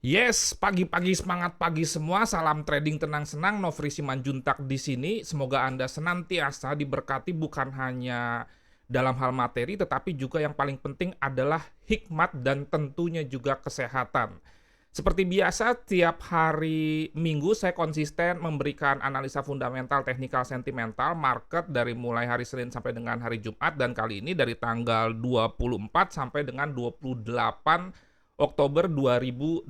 Yes, pagi-pagi semangat pagi semua. Salam trading tenang senang. Nofri Simanjuntak di sini. Semoga Anda senantiasa diberkati bukan hanya dalam hal materi, tetapi juga yang paling penting adalah hikmat dan tentunya juga kesehatan. Seperti biasa, tiap hari Minggu saya konsisten memberikan analisa fundamental, teknikal, sentimental, market dari mulai hari Senin sampai dengan hari Jumat, dan kali ini dari tanggal 24 sampai dengan 28 Oktober 2022.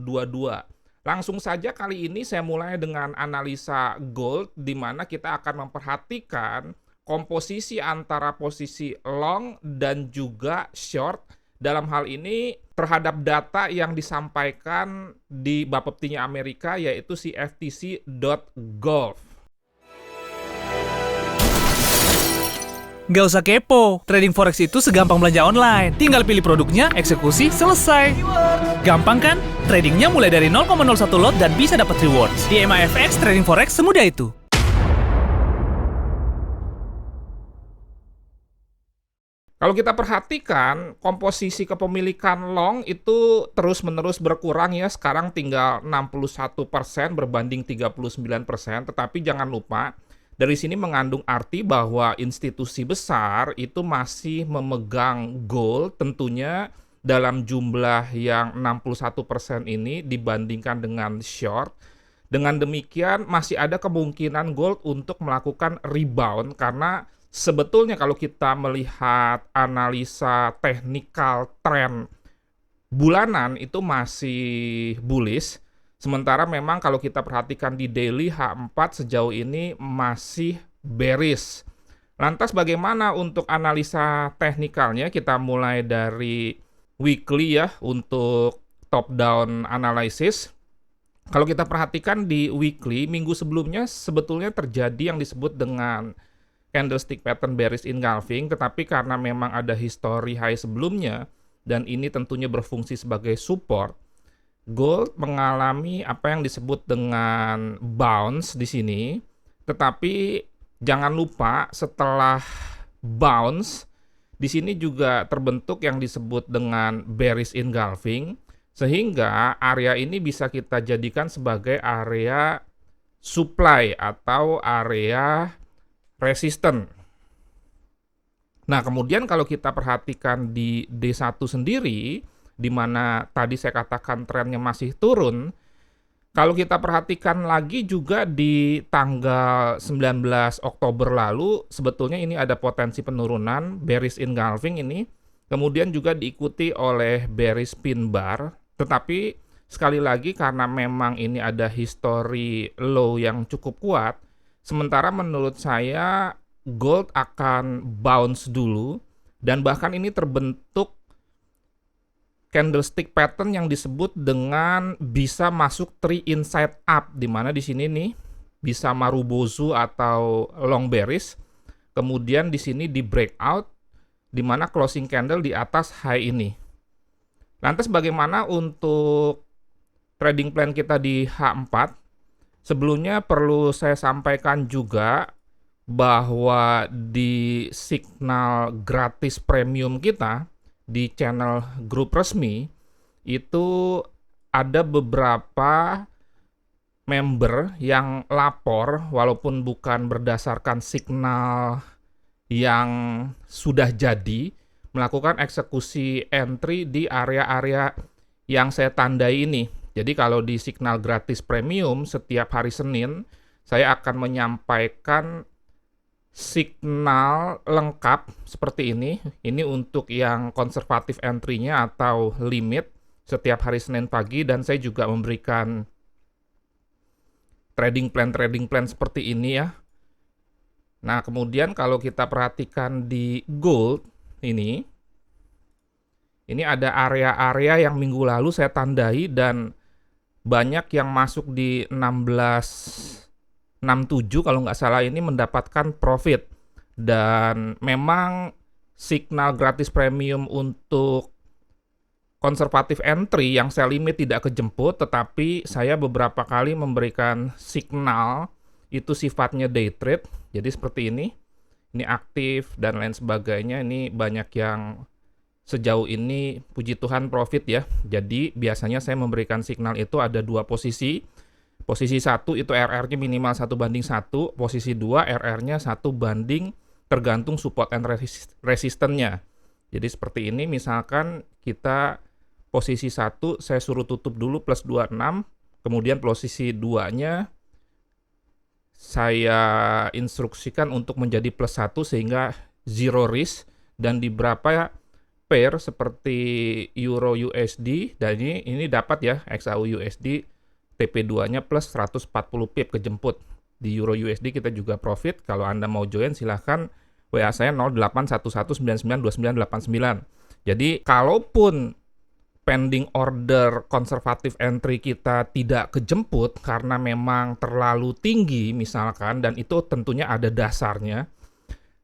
Langsung saja kali ini saya mulai dengan analisa gold di mana kita akan memperhatikan komposisi antara posisi long dan juga short dalam hal ini terhadap data yang disampaikan di Bapeptinya Amerika yaitu si FTC.gov. Nggak usah kepo, trading forex itu segampang belanja online. Tinggal pilih produknya, eksekusi, selesai. Gampang kan? Tradingnya mulai dari 0,01 lot dan bisa dapat rewards. Di MAFX, trading forex semudah itu. Kalau kita perhatikan, komposisi kepemilikan long itu terus-menerus berkurang ya. Sekarang tinggal 61% berbanding 39%. Tetapi jangan lupa, dari sini mengandung arti bahwa institusi besar itu masih memegang gold tentunya dalam jumlah yang 61% ini dibandingkan dengan short. Dengan demikian masih ada kemungkinan gold untuk melakukan rebound karena sebetulnya kalau kita melihat analisa teknikal tren bulanan itu masih bullish. Sementara memang kalau kita perhatikan di daily H4 sejauh ini masih bearish. Lantas bagaimana untuk analisa teknikalnya? Kita mulai dari weekly ya untuk top down analysis. Kalau kita perhatikan di weekly, minggu sebelumnya sebetulnya terjadi yang disebut dengan candlestick pattern bearish engulfing, tetapi karena memang ada history high sebelumnya, dan ini tentunya berfungsi sebagai support, gold mengalami apa yang disebut dengan bounce di sini, tetapi jangan lupa setelah bounce, di sini juga terbentuk yang disebut dengan bearish engulfing, sehingga area ini bisa kita jadikan sebagai area supply atau area resisten. Nah, kemudian kalau kita perhatikan di D1 sendiri, di mana tadi saya katakan trennya masih turun, kalau kita perhatikan lagi juga di tanggal 19 Oktober lalu, sebetulnya ini ada potensi penurunan, bearish engulfing ini, kemudian juga diikuti oleh bearish pin bar, tetapi sekali lagi karena memang ini ada history low yang cukup kuat, sementara menurut saya gold akan bounce dulu dan bahkan ini terbentuk candlestick pattern yang disebut dengan bisa masuk tree inside up, di mana di sini nih bisa marubozu atau long bearish, kemudian di sini di breakout di mana closing candle di atas high ini. Lantas bagaimana untuk trading plan kita di H4? Sebelumnya perlu saya sampaikan juga bahwa di signal gratis premium kita di channel grup resmi itu ada beberapa member yang lapor walaupun bukan berdasarkan signal yang sudah jadi melakukan eksekusi entry di area-area yang saya tandai ini. Jadi kalau di signal gratis premium setiap hari Senin saya akan menyampaikan signal lengkap seperti ini. Ini untuk yang konservatif entry-nya atau limit setiap hari Senin pagi, dan saya juga memberikan trading plan seperti ini ya. Nah, kemudian kalau kita perhatikan di gold ini ada area-area yang minggu lalu saya tandai dan banyak yang masuk di 1667 kalau nggak salah ini mendapatkan profit. Dan memang signal gratis premium untuk konservatif entry yang saya limit tidak kejemput, tetapi saya beberapa kali memberikan signal itu sifatnya day trade. Jadi seperti ini aktif dan lain sebagainya, ini banyak yang sejauh ini puji Tuhan profit ya. Jadi biasanya saya memberikan signal itu ada dua posisi. Posisi 1 itu RR-nya minimal 1:1, posisi 2 RR-nya 1 banding tergantung support and resistance-nya. Jadi seperti ini, misalkan kita posisi 1 saya suruh tutup dulu plus 26, kemudian posisi 2-nya saya instruksikan untuk menjadi plus 1 sehingga zero risk, dan di beberapa pair seperti Euro USD, dan ini dapat ya XAU USD TP2-nya plus 140 pip kejemput. Di Euro USD kita juga profit. Kalau Anda mau join silahkan WA saya 0811992989. Jadi kalaupun pending order konservatif entry kita tidak kejemput karena memang terlalu tinggi misalkan, dan itu tentunya ada dasarnya,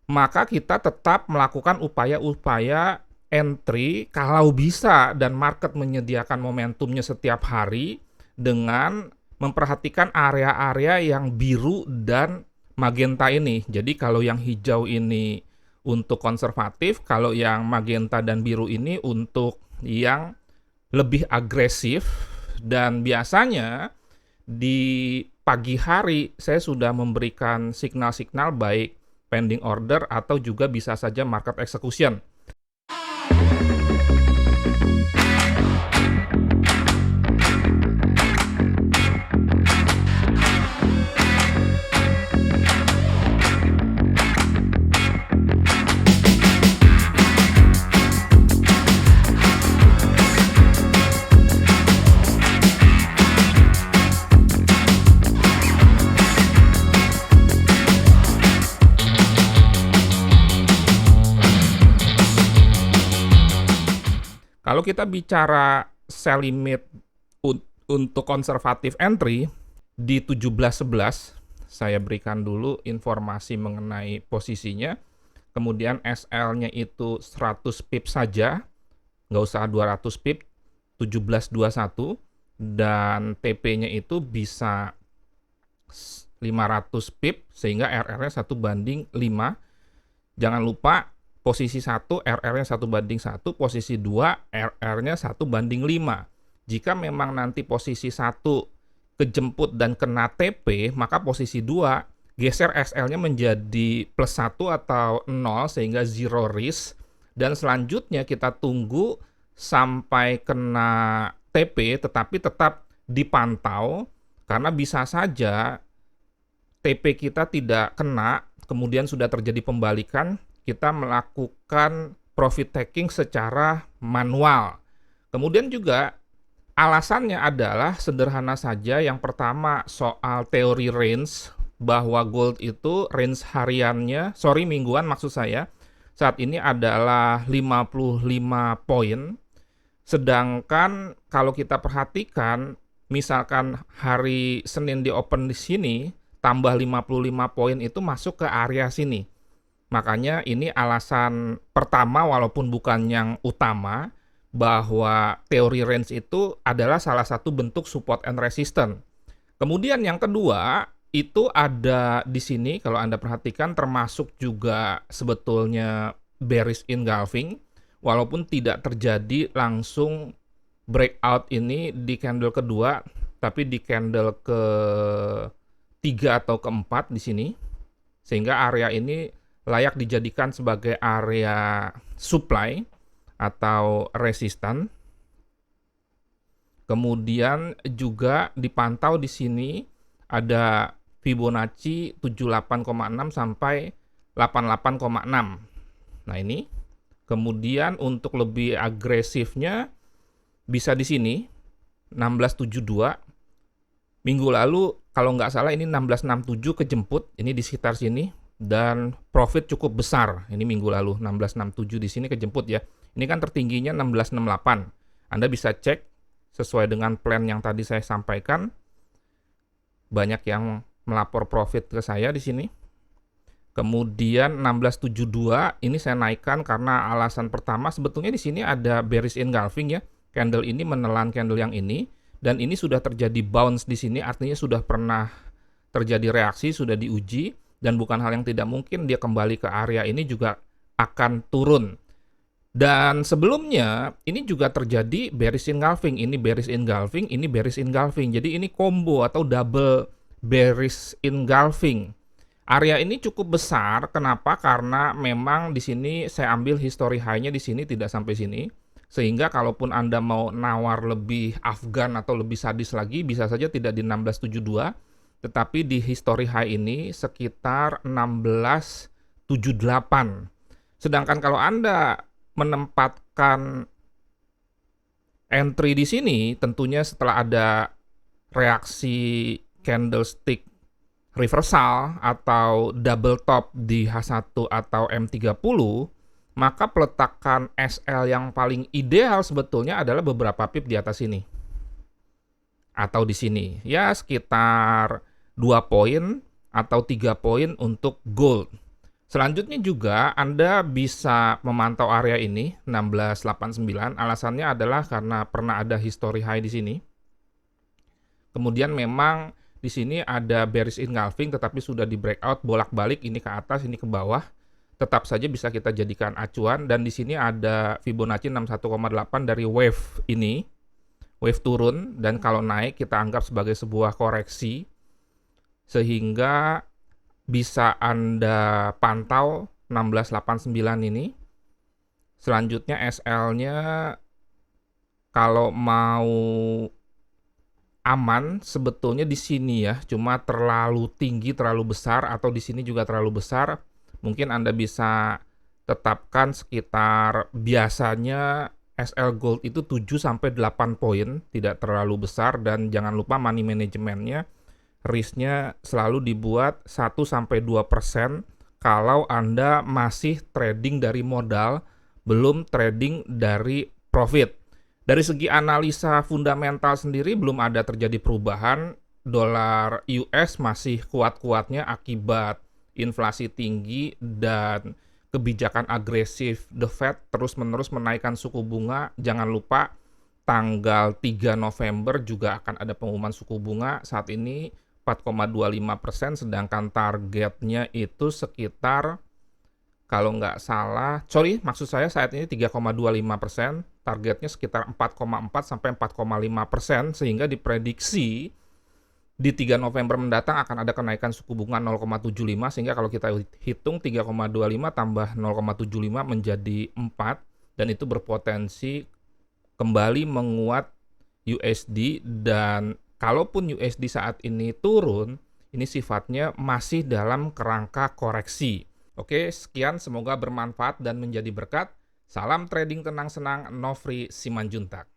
maka kita tetap melakukan upaya-upaya entry kalau bisa dan market menyediakan momentumnya setiap hari dengan memperhatikan area-area yang biru dan magenta ini. Jadi kalau yang hijau ini untuk konservatif, kalau yang magenta dan biru ini untuk yang lebih agresif. Dan biasanya di pagi hari saya sudah memberikan signal-signal baik pending order atau juga bisa saja market execution. Kalau kita bicara sell limit untuk konservatif entry di 17.11, saya berikan dulu informasi mengenai posisinya. Kemudian SL-nya itu 100 pip saja, nggak usah 200 pip, 17.21, dan TP-nya itu bisa 500 pip sehingga RR-nya 1:5. Jangan lupa posisi 1 RR-nya 1:1, posisi 2 RR-nya 1:5. Jika memang nanti posisi 1 kejemput dan kena TP, maka posisi 2 geser SL-nya menjadi plus 1 atau 0 sehingga zero risk, dan selanjutnya kita tunggu sampai kena TP tetapi tetap dipantau karena bisa saja TP kita tidak kena, kemudian sudah terjadi pembalikan, kita melakukan profit taking secara manual. Kemudian juga alasannya adalah sederhana saja. Yang pertama soal teori range, bahwa gold itu range mingguan maksud saya, saat ini adalah 55 poin. Sedangkan kalau kita perhatikan, misalkan hari Senin di open di sini, tambah 55 poin itu masuk ke area sini. Makanya ini alasan pertama walaupun bukan yang utama, bahwa teori range itu adalah salah satu bentuk support and resistance. Kemudian yang kedua, itu ada di sini kalau Anda perhatikan termasuk juga sebetulnya bearish engulfing, walaupun tidak terjadi langsung breakout ini di candle kedua, tapi di candle ketiga atau keempat di sini, sehingga area ini layak dijadikan sebagai area supply atau resistan. Kemudian juga dipantau di sini ada Fibonacci 78,6 sampai 88,6. Nah ini. Kemudian untuk lebih agresifnya bisa di sini 1672. Minggu lalu kalau nggak salah ini 1667 kejemput, ini di sekitar sini. Dan profit cukup besar, ini minggu lalu 1667 di sini kejemput ya. Ini kan tertingginya 1668. Anda bisa cek sesuai dengan plan yang tadi saya sampaikan. Banyak yang melapor profit ke saya di sini. Kemudian 1672 ini saya naikkan karena alasan pertama sebetulnya di sini ada bearish engulfing ya. Candle ini menelan candle yang ini, dan ini sudah terjadi bounce di sini, artinya sudah pernah terjadi reaksi, sudah diuji. Dan bukan hal yang tidak mungkin dia kembali ke area ini juga akan turun. Dan sebelumnya ini juga terjadi bearish engulfing, ini bearish engulfing, ini bearish engulfing. Jadi ini combo atau double bearish engulfing. Area ini cukup besar, kenapa? Karena memang di sini saya ambil history high-nya di sini tidak sampai sini. Sehingga kalaupun Anda mau nawar lebih Afgan atau lebih sadis lagi, bisa saja tidak di 1672, tetapi di history high ini sekitar 1678. Sedangkan kalau Anda menempatkan entry di sini, tentunya setelah ada reaksi candlestick reversal atau double top di H1 atau M30, maka peletakan SL yang paling ideal sebetulnya adalah beberapa pip di atas ini. Atau di sini. Ya sekitar 2 poin atau 3 poin untuk gold. Selanjutnya juga Anda bisa memantau area ini 1689. Alasannya adalah karena pernah ada history high di sini. Kemudian memang di sini ada bearish engulfing tetapi sudah di breakout bolak-balik, ini ke atas, ini ke bawah. Tetap saja bisa kita jadikan acuan, dan di sini ada Fibonacci 61,8 dari wave ini. Wave turun, dan kalau naik kita anggap sebagai sebuah koreksi. Sehingga bisa Anda pantau 1689 ini. Selanjutnya SL-nya kalau mau aman sebetulnya di sini ya, cuma terlalu tinggi, terlalu besar, atau di sini juga terlalu besar. Mungkin Anda bisa tetapkan sekitar, biasanya SL Gold itu 7 sampai 8 poin, tidak terlalu besar, dan jangan lupa money manajemennya, risk-nya selalu dibuat 1-2% kalau Anda masih trading dari modal, belum trading dari profit. Dari segi analisa fundamental sendiri belum ada terjadi perubahan, dolar US masih kuat-kuatnya akibat inflasi tinggi dan kebijakan agresif The Fed terus-menerus menaikkan suku bunga. Jangan lupa tanggal 3 November juga akan ada pengumuman suku bunga, saat ini 4,25%, sedangkan targetnya itu sekitar, kalau nggak salah, maksud saya saat ini 3,25%, targetnya sekitar 4,4 sampai 4,5%, sehingga diprediksi di 3 November mendatang akan ada kenaikan suku bunga 0,75, sehingga kalau kita hitung 3,25 tambah 0,75 menjadi 4, dan itu berpotensi kembali menguat USD, dan kalaupun USD saat ini turun, ini sifatnya masih dalam kerangka koreksi. Oke, sekian, semoga bermanfaat dan menjadi berkat. Salam trading tenang senang, Nofri Simanjuntak.